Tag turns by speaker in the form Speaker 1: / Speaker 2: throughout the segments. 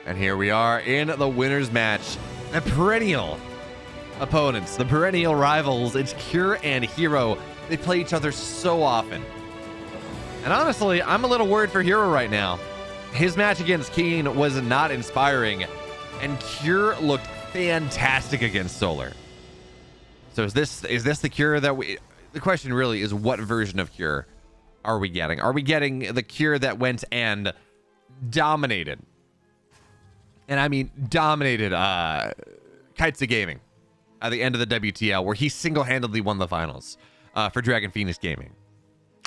Speaker 1: And here we are in the winner's match. The perennial opponents, the perennial rivals. It's herO and herO. They play each other so often. And honestly, I'm a little worried for herO right now. His match against Keen was not inspiring, and herO looked fantastic against Solar. So is this the herO that we... The question really is, what version of herO are we getting? Are we getting the herO that went and dominated? And I mean dominated Kites of Gaming at the end of the WTL, where he single-handedly won the finals for Dragon Phoenix Gaming.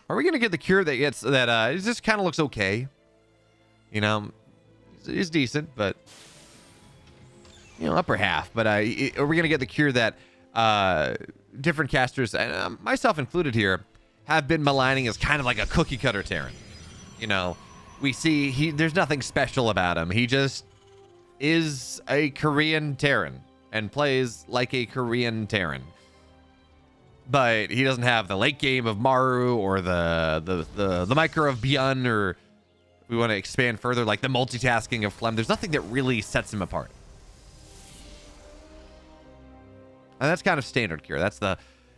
Speaker 1: Are we going to get the herO that gets that it just kind of looks okay? You know, it's decent, but you know, upper half. But are we going to get the herO that different casters, and myself included here, have been maligning as kind of like a cookie cutter Terran? You know, we see there's nothing special about him. He just is a Korean Terran and plays like a Korean Terran. But he doesn't have the late game of Maru or the micro of Byun, or if we want to expand further, like the multitasking of Phlegm. There's nothing that really sets him apart. And that's kind of standard herO. That's the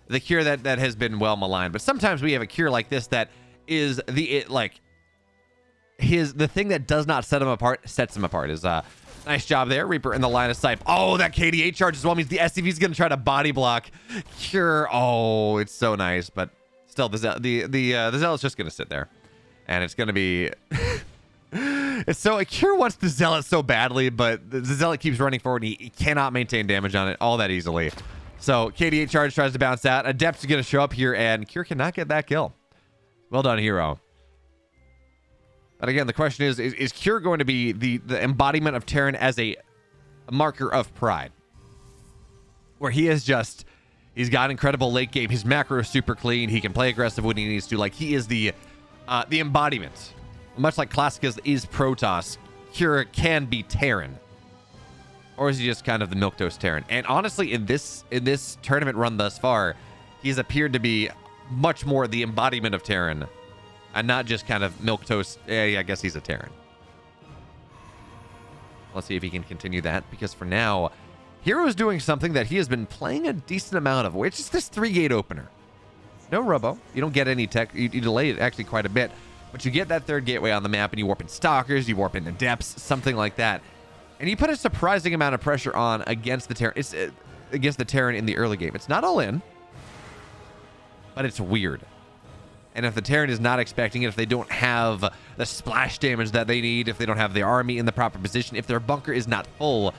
Speaker 1: herO that has been well maligned. But sometimes we have a herO like this that is the thing that does not set him apart sets him apart. Is nice job there, Reaper in the line of sight. Oh, that KDA charge as well means the SCV is going to try to body block herO. Oh, it's so nice, but still, the Zealot's just going to sit there, and it's going to be. It's so herO wants the Zealot so badly, but the Zealot keeps running forward, and he cannot maintain damage on it all that easily. So KDA charge tries to bounce out. Adept is going to show up here, and herO cannot get that kill. Well done, herO. But again, the question is herO going to be the embodiment of Terran as a marker of pride? Where he is just, he's got incredible late game. His macro is super clean. He can play aggressive when he needs to. Like, he is the embodiment. Much like Classic is Protoss, herO can be Terran. Or is he just kind of the milquetoast Terran? And honestly, in this tournament run thus far, he's appeared to be much more the embodiment of Terran, and not just kind of milquetoast. I guess he's a Terran. Let's see if he can continue that, because for now, herO is doing something that he has been playing a decent amount of, which is this 3-gate opener. No robo. You don't get any tech. You delay it actually quite a bit, but you get that third gateway on the map, and you warp in Stalkers, you warp into Depths, something like that. And you put a surprising amount of pressure on against the Terran. It's against the Terran in the early game. It's not all in, but it's weird. And if the Terran is not expecting it, if they don't have the splash damage that they need, if they don't have the army in the proper position, if their bunker is not full,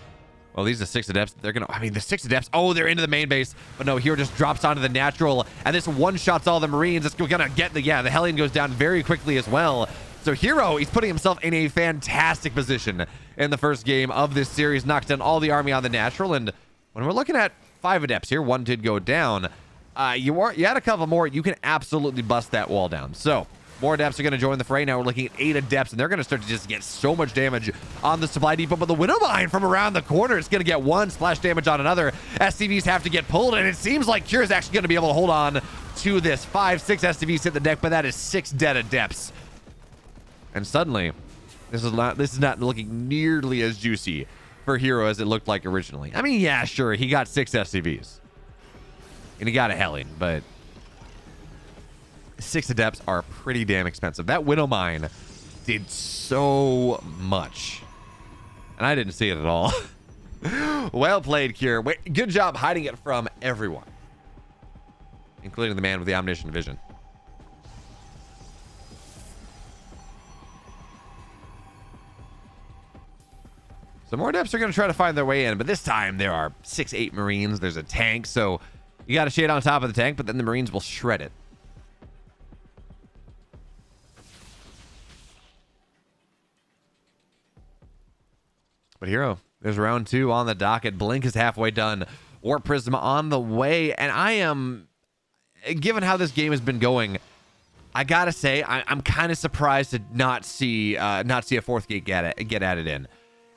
Speaker 1: well, these are 6 Adepts. They're going to, I mean, the 6 Adepts, oh, they're into the main base. But no, herO just drops onto the natural, and this one-shots all the Marines. It's going to get the Hellion goes down very quickly as well. So herO, he's putting himself in a fantastic position in the first game of this series. Knocks down all the army on the natural, and when we're looking at 5 Adepts here, 1 did go down. You had a couple more. You can absolutely bust that wall down. So more Adepts are going to join the fray. Now we're looking at 8 Adepts, and they're going to start to just get so much damage on the supply depot. But the Widowmine from around the corner is going to get 1 splash damage on another. SCVs have to get pulled, and it seems like herO is actually going to be able to hold on to this. 5, 6 SCVs hit the deck, but that is 6 dead Adepts. And suddenly, this is not looking nearly as juicy for herO as it looked like originally. I mean, yeah, sure, he got 6 SCVs. And he got a Hellion, but 6 Adepts are pretty damn expensive. That Widowmine did so much, and I didn't see it at all. Well played, herO. Good job hiding it from everyone, including the man with the omniscient vision. So more Adepts are going to try to find their way in, but this time there are 6, 8 Marines. There's a tank, so you got to shade on top of the tank, but then the Marines will shred it. But herO, there's round 2 on the docket. Blink is halfway done. Warp Prism on the way, and I am, given how this game has been going, I gotta say I'm kind of surprised to not see a 4th gate get added in.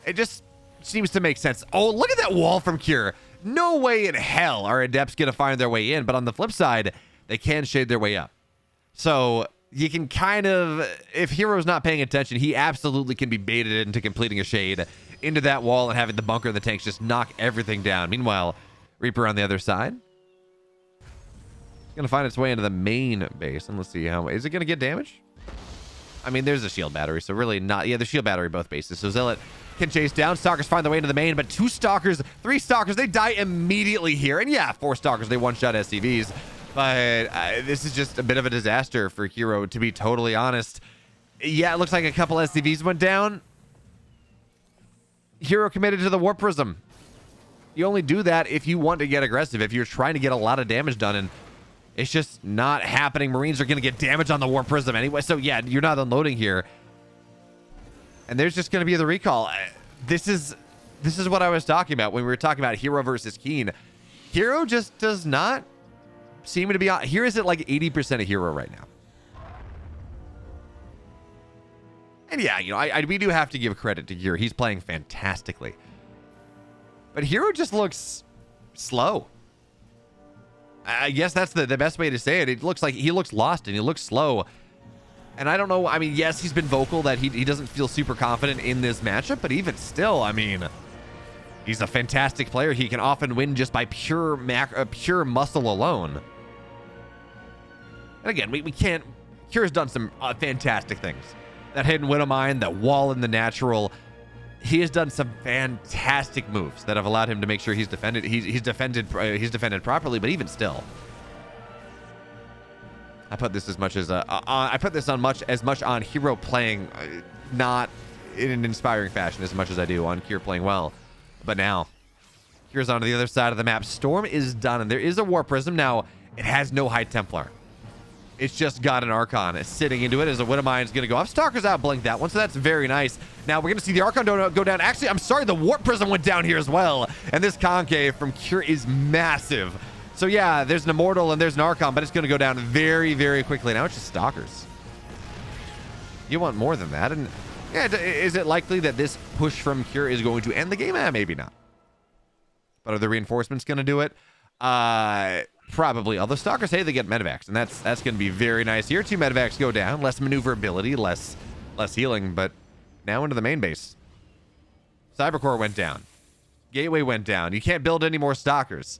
Speaker 1: It just seems to make sense. Oh, look at that wall from herO. No way in hell are Adepts going to find their way in, but on the flip side, they can shade their way up. So you can kind of, if herO's not paying attention, he absolutely can be baited into completing a shade into that wall and having the bunker and the tanks just knock everything down. Meanwhile, Reaper on the other side. It's going to find its way into the main base. And let's see how... Is it going to get damage? I mean, there's a shield battery, so really not... Yeah, the shield battery both bases. So Zealot can chase down. Stalkers find their way into the main, but 2 Stalkers, 3 Stalkers, they die immediately here. And yeah, 4 Stalkers, they one-shot SCVs. But this is just a bit of a disaster for herO, to be totally honest. Yeah, it looks like a couple SCVs went down. herO committed to the Warp Prism. You only do that if you want to get aggressive, if you're trying to get a lot of damage done, and it's just not happening. Marines are going to get damage on the Warp Prism anyway, so yeah, you're not unloading here. And there's just going to be the recall. This is what I was talking about when we were talking about herO versus Keen. herO just does not seem to be on. Here is at like 80% of herO right now. And yeah, you know, we do have to give credit to herO. He's playing fantastically. But herO just looks slow. I guess that's the best way to say it. It looks like he looks lost and he looks slow. And I don't know. I mean, yes, he's been vocal that he doesn't feel super confident in this matchup. But even still, I mean, he's a fantastic player. He can often win just by pure muscle alone. And again, we can't... herO's done some fantastic things. That hidden Widowmine, that wall in the natural. He has done some fantastic moves that have allowed him to make sure he's defended. He's defended properly, but even still, I put this as much as as much on herO playing not in an inspiring fashion as much as I do on Kier playing well. But now, here's onto the other side of the map. Storm is done, and there is a Warp Prism now. It has no High Templar. It's just got an Archon sitting into it as a Widowmine is going to go off. Stalker's outblinked that one, so that's very nice. Now we're going to see the Archon go down. Actually, I'm sorry, the Warp Prism went down here as well. And this Concave from Kier is massive. So yeah, there's an Immortal and there's an Archon, but it's going to go down very, very quickly. Now it's just Stalkers. You want more than that. And yeah, is it likely that this push from Kier is going to end the game? Maybe not. But are the reinforcements going to do it? Probably. Although Stalkers, hey, they get medevacs, and that's going to be very nice here. 2 medevacs go down, less maneuverability, less healing, but now into the main base. Cybercore went down. Gateway went down. You can't build any more Stalkers.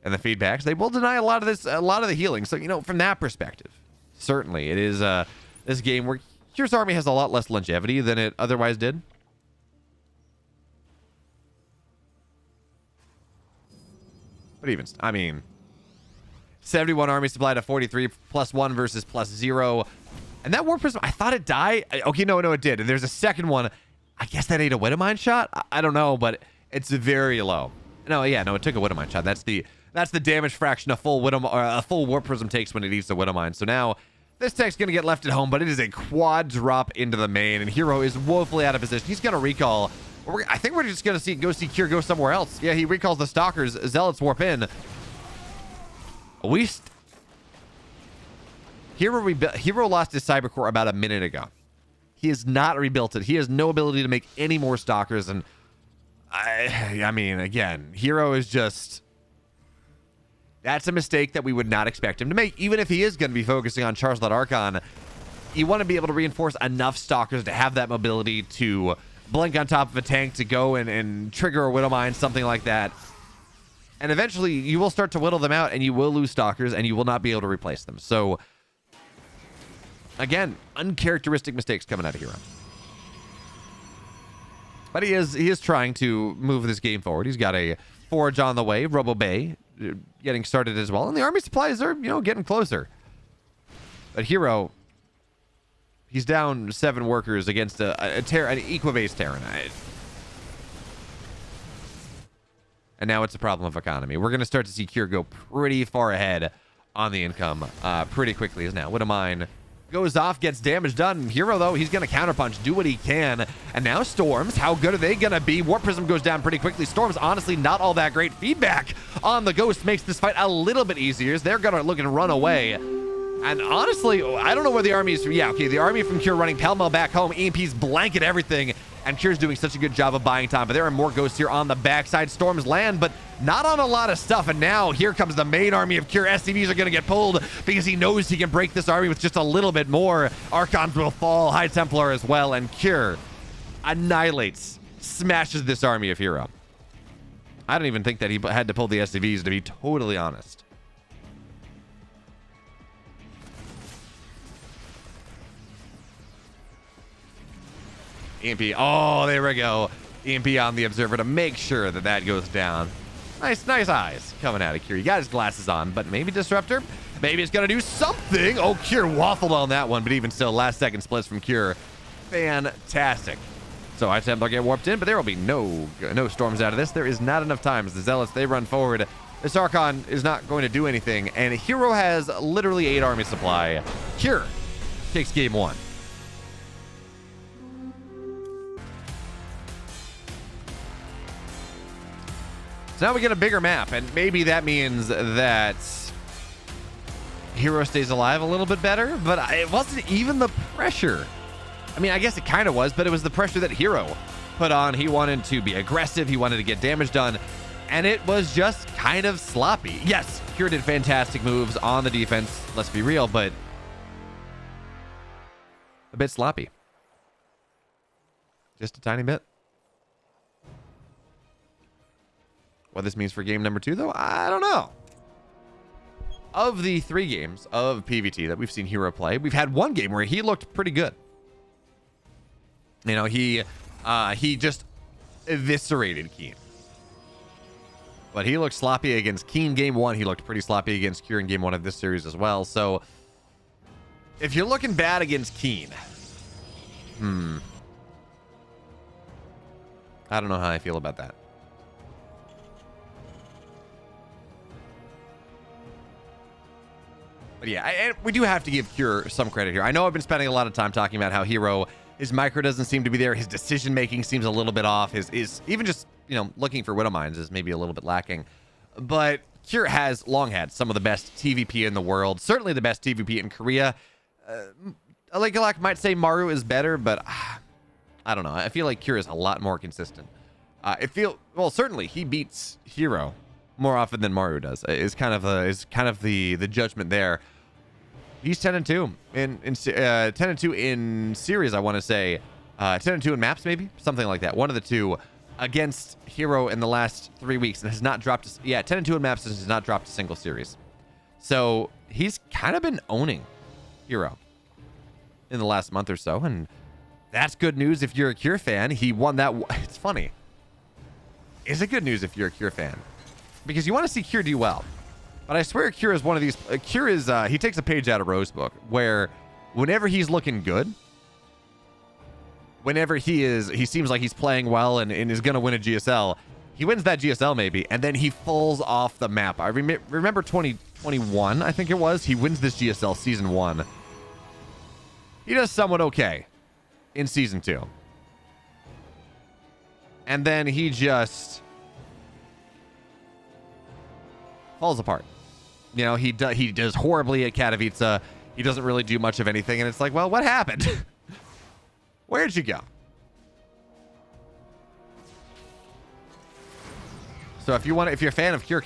Speaker 1: And the feedbacks, they will deny a lot of the healing. So, you know, from that perspective, certainly it is this game where Kier's army has a lot less longevity than it otherwise did. But even, I mean, 71 army supply to 43, +1 versus +0. And that Warp Prism, I thought it died. Okay, no, it did. And there's a second one. I guess that ate a Widowmine shot? I don't know, but it's very low. No, it took a Widowmine shot. That's the damage fraction a full Warp Prism takes when it eats the Widowmine. So now this tech's going to get left at home, but it is a quad drop into the main, and herO is woefully out of position. He's going to recall. I think we're just going to go see Kier go somewhere else. Yeah, he recalls the Stalkers. Zealots warp in. herO lost his Cybercore about a minute ago. He has not rebuilt it. He has no ability to make any more Stalkers. And I mean, again, herO is just... That's a mistake that we would not expect him to make. Even if he is going to be focusing on Charizard Archon, you want to be able to reinforce enough Stalkers to have that mobility to blink on top of a tank to go and trigger a Widowmine, something like that. And eventually, you will start to whittle them out, and you will lose Stalkers, and you will not be able to replace them. So, again, uncharacteristic mistakes coming out of herO. But he is trying to move this game forward. He's got a Forge on the way, Robo Bay getting started as well, and the army supplies are, getting closer. But herO, he's down 7 workers against an Equibase Terran. And now it's a problem of economy. We're going to start to see Kier go pretty far ahead on the income pretty quickly as now Widowmine goes off, gets damage done. herO, though, he's going to counterpunch, do what he can. And now Storms, how good are they going to be? Warp Prism goes down pretty quickly. Storms, honestly, not all that great. Feedback on the Ghost makes this fight a little bit easier as they're going to look and run away. And honestly, I don't know where the army is. Yeah, okay, the army from Kier running pell-mell back home. EMPs blanket everything. And Kier's doing such a good job of buying time. But there are more Ghosts here on the backside. Storms land, but not on a lot of stuff. And now here comes the main army of Kier. SCVs are going to get pulled because he knows he can break this army with just a little bit more. Archons will fall. High Templar as well. And Kier annihilates smashes this army of herO. I don't even think that he had to pull the SCVs, to be totally honest. EMP. Oh, there we go. EMP on the observer to make sure that that goes down. Nice eyes coming out of Cure. He got his glasses on, but maybe Disruptor. Maybe it's going to do something. Oh, Cure waffled on that one, but even still, last second splits from Cure. Fantastic. So I Templar get warped in, but there will be no storms out of this. There is not enough time. As the Zealots, they run forward. This Archon is not going to do anything, and herO has literally 8 army supply. Cure takes game 1. So now we get a bigger map, and maybe that means that herO stays alive a little bit better, but it wasn't even the pressure. I mean, I guess it kind of was, but it was the pressure that herO put on. He wanted to be aggressive. He wanted to get damage done, and it was just kind of sloppy. Yes, Cure did fantastic moves on the defense, let's be real, but a bit sloppy. Just a tiny bit. What this means for game number 2, though, I don't know. Of the 3 games of PvT that we've seen herO play, we've had 1 game where he looked pretty good. You know, he just eviscerated Keen. But he looked sloppy against Keen game 1. He looked pretty sloppy against Cure in game 1 of this series as well. So if you're looking bad against Keen, I don't know how I feel about that. But yeah, we do have to give Cure some credit here. I know I've been spending a lot of time talking about how herO, his micro doesn't seem to be there. His decision making seems a little bit off. His even just, you know, looking for Widow Mines is maybe a little bit lacking. But Cure has long had some of the best TVP in the world. Certainly the best TVP in Korea. Galak might say Maru is better, but I don't know. I feel like Cure is a lot more consistent. Well, certainly he beats herO more often than Maru does. Is kind of the judgment there. He's 10-2 in 10-2 in series. I want to say 10-2 in maps, maybe something like that. One of the two against herO in the last 3 weeks, and has not dropped. 10-2 in maps and has not dropped a single series. So he's kind of been owning herO in the last month or so, and that's good news if you're a Cure fan. He won that. It's funny. Is it good news if you're a Cure fan? Because you want to see Cure do well. But I swear Cure is one of these. Cure is, he takes a page out of herO's book, where whenever he's looking good, whenever he seems like he's playing well and is going to win a GSL, he wins that GSL maybe, and then he falls off the map. I remember 2021, I think it was. He wins this GSL season 1. He does somewhat okay in season 2. And then he just falls apart. You know, he does horribly at Katowice. He doesn't really do much of anything, and it's like, well, what happened? Where'd you go? So if you're a fan of Cure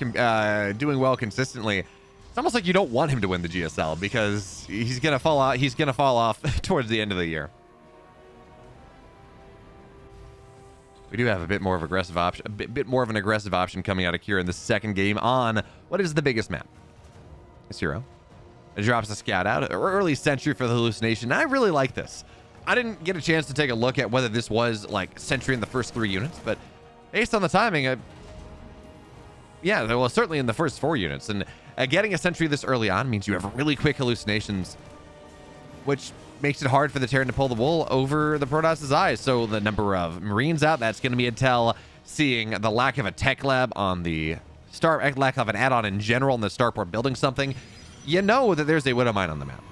Speaker 1: doing well consistently, it's almost like you don't want him to win the GSL, because he's gonna fall out. He's gonna fall off towards the end of the year. We do have a bit more of aggressive option, a bit more of an aggressive option coming out of Cure in the second game on what is the biggest map. It's herO. It drops a scout out, early sentry for the hallucination. I really like this. I didn't get a chance to take a look at whether this was like sentry in the first 3 units, but based on the timing, yeah, well, certainly in the first 4 units. And getting a sentry this early on means you have really quick hallucinations, which makes it hard for the Terran to pull the wool over the Protoss' eyes. So the number of Marines out, that's going to be a tell. Seeing the lack of a tech lab on the lack of an add-on in general in the starport building something, you know that there's a Widow Mine on the map.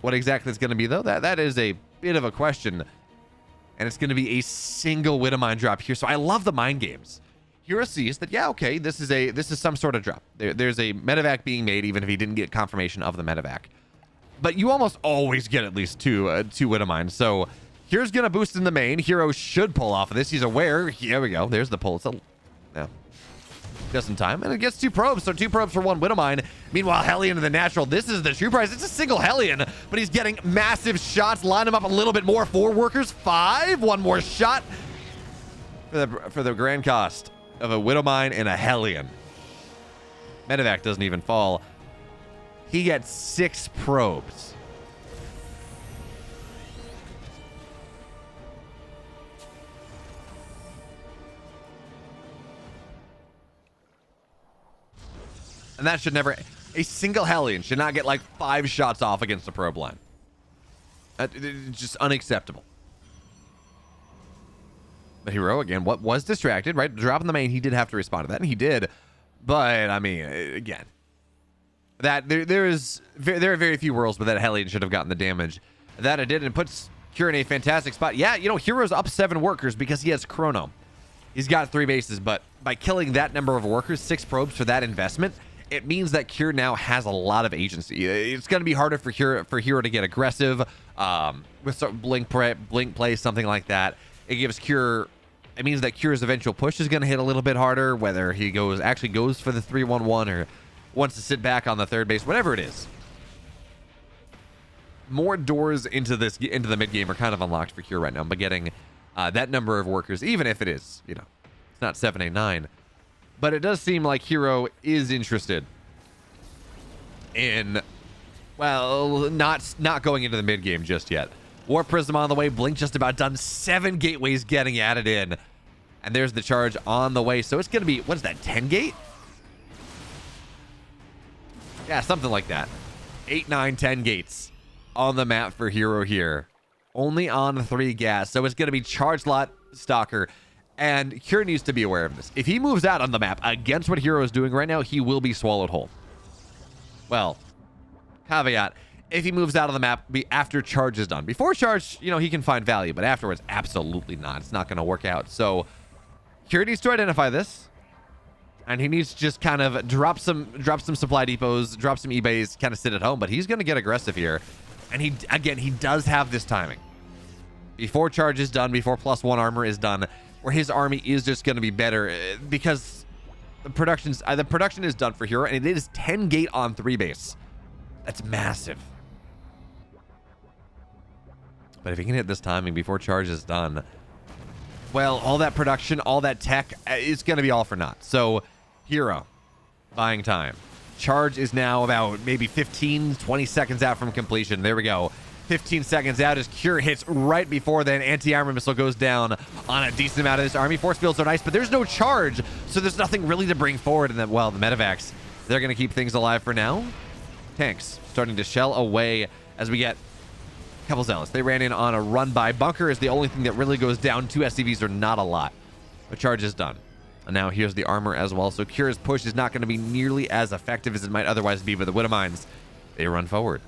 Speaker 1: What exactly it's going to be, though, that is a bit of a question. And it's going to be a single Widow Mine drop here. So I love the mind games. herO sees that, yeah, okay, this is some sort of drop. There's a medevac being made, even if he didn't get confirmation of the medevac. But you almost always get at least two Widow Mines. So here's going to boost in the main. herO should pull off of this. He's aware. Here we go. There's the pull. Yeah. just in time, and it gets 2 probes, so 2 probes for 1 Widowmine. Meanwhile, Hellion to the natural. This is the true price. It's a single Hellion, but he's getting massive shots. Line him up a little bit more. 4 workers, 5. 1 more shot for the grand cost of a Widowmine and a Hellion. Medevac doesn't even fall. He gets 6 probes. And that should never... A single Hellion should not get like 5 shots off against the probe line. It's just unacceptable. But herO, again, what was distracted, right? Dropping the main, he did have to respond to that, and he did. But, I mean, again... That there are very few worlds where that Hellion should have gotten the damage that it did, and puts Cure in a fantastic spot. Yeah, you know, herO's up 7 workers because he has Chrono. He's got 3 bases, but by killing that number of workers, 6 probes for that investment, it means that Cure now has a lot of agency. It's going to be harder for herO to get aggressive with some blink play, something like that. It gives Cure... It means that Cure's eventual push is going to hit a little bit harder, whether he actually goes for the 3-1-1 or wants to sit back on the 3rd base, whatever it is. More doors into the mid game are kind of unlocked for Cure right now, but getting that number of workers, even if it is, you know, it's not 7, 8, 9, but it does seem like herO is interested in, well, not going into the mid game just yet. Warp Prism on the way, Blink just about done, 7 gateways getting added in, and there's the charge on the way. So it's going to be, what is that, 10 gate? Yeah, something like that. 8, 9, 10 gates on the map for herO here. Only on 3 gas. So it's going to be charge lot, Stalker. And Cure needs to be aware of this. If he moves out on the map against what herO is doing right now, he will be swallowed whole. Well, caveat. If he moves out of the map after charge is done. Before charge, you know, he can find value. But afterwards, absolutely not. It's not going to work out. So Cure needs to identify this. And he needs to just kind of drop some supply depots, drop some eBays, kind of sit at home. But he's going to get aggressive here. And he does have this timing. Before charge is done, before +1 armor is done, where his army is just going to be better. Because the production is done for herO. And it is 10 gate on 3 base. That's massive. But if he can hit this timing before charge is done, well, all that production, all that tech is going to be all for naught. So herO buying time. Charge is now about maybe 15, 20 seconds out from completion. There we go. 15 seconds out as Cure hits right before then. Anti-armor missile goes down on a decent amount of this army. Force fields are nice, but there's no charge, so there's nothing really to bring forward. And then, well, the medevacs, they're going to keep things alive for now. Tanks starting to shell away as we get a couple zealots. They ran in on a run by. Bunker is the only thing that really goes down. 2 SCVs are not a lot. The charge is done. And now here's the armor as well. So Cure's push is not going to be nearly as effective as it might otherwise be. But the Widowmines, they run forward.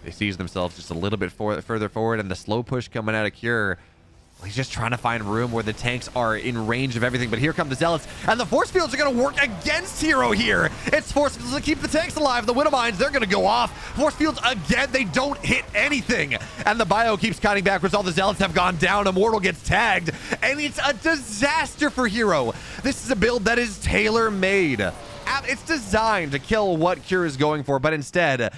Speaker 1: They seize themselves just a little bit further forward. And the slow push coming out of Cure, he's just trying to find room where the tanks are in range of everything. But here come the zealots, and the force fields are going to work against herO here. It's force fields to keep the tanks alive. The Widowmines, they're going to go off. Force fields again, they don't hit anything. And the bio keeps cutting backwards. All the zealots have gone down. Immortal gets tagged, and it's a disaster for herO. This is a build that is tailor-made. It's designed to kill what Cure is going for, but instead,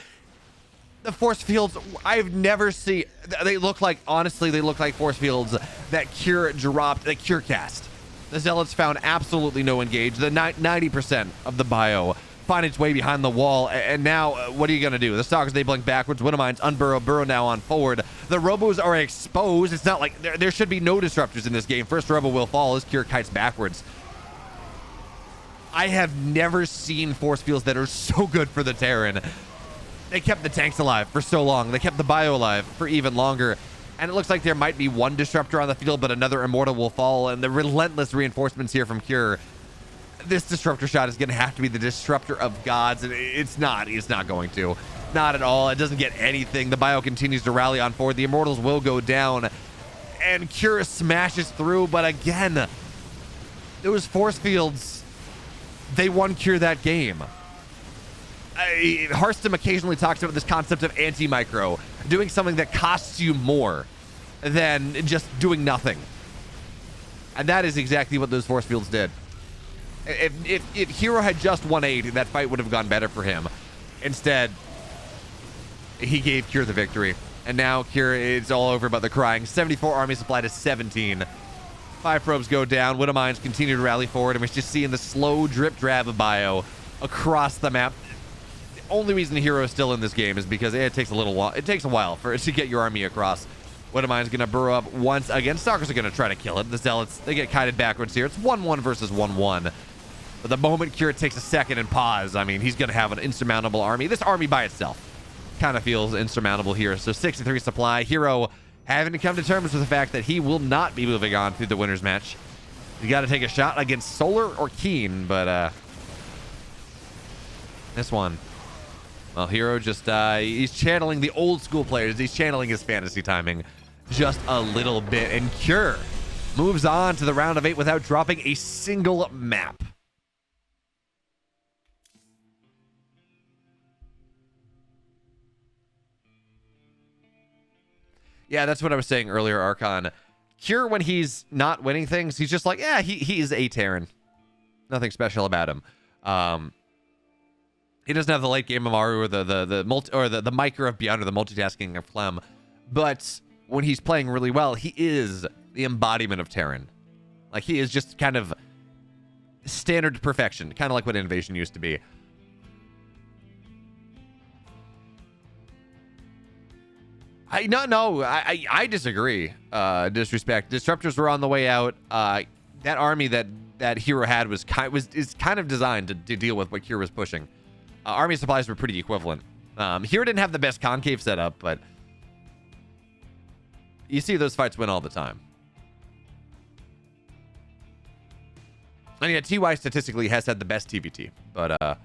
Speaker 1: the force fields, I've never seen, they look like, honestly, they look like force fields that Cure dropped, that Cure cast. The zealots found absolutely no engage. The 90% of the bio find its way behind the wall, and now what are you going to do? The Stalkers, they blink backwards. Widowmines burrow now on forward. The Robos are exposed. It's not like, there should be no disruptors in this game. First Robo will fall as Cure kites backwards. I have never seen force fields that are so good for the Terran. They kept the tanks alive for so long. They kept the bio alive for even longer. And it looks like there might be one disruptor on the field, but another Immortal will fall. And the relentless reinforcements here from Cure. This disruptor shot is going to have to be the disruptor of gods. And it's not. It's not going to. Not at all. It doesn't get anything. The bio continues to rally on forward. The Immortals will go down. And Cure smashes through. But again, those force fields, they won Cure that game. Hearthstone occasionally talks about this concept of anti-micro, doing something that costs you more than just doing nothing. And that is exactly what those force fields did. If herO had just won 8, that fight would have gone better for him. Instead, he gave Cure the victory. And now Cure, it's all over but the crying. 74 army supply to 17. 5 probes go down. Widow Mines continue to rally forward, and we're just seeing the slow drip drab of bio across the map. The only reason herO is still in this game is because it takes a little while. It takes a while for it to get your army across. Widow Mine's gonna burrow up once again. Stalkers are gonna try to kill it. The Zealots, they get kited backwards here. It's 1-1 versus 1-1. But the moment Cure takes a second and pause, I mean, he's gonna have an insurmountable army. This army by itself kind of feels insurmountable here. So 63 supply. herO having to come to terms with the fact that he will not be moving on through the winners match. You got to take a shot against Solar or Keen, but this one, well, herO just he's channeling the old school players. He's channeling his fantasy timing just a little bit, and Cure moves on to the round of 8 without dropping a single map. Yeah, that's what I was saying earlier, Archon. Cure, when he's not winning things, he's just like, yeah, he is a Terran. Nothing special about him. He doesn't have the late game of Maru or the micro of Beyond or the multitasking of Clem. But when he's playing really well, he is the embodiment of Terran. Like, he is just kind of standard perfection, kind of like what Invasion used to be. I disagree. Disrespect. Disruptors were on the way out. That army that herO had is kind of designed to deal with what Cure was pushing. Army supplies were pretty equivalent. herO didn't have the best concave setup, but you see those fights win all the time. And yeah, TY statistically has had the best TVT, but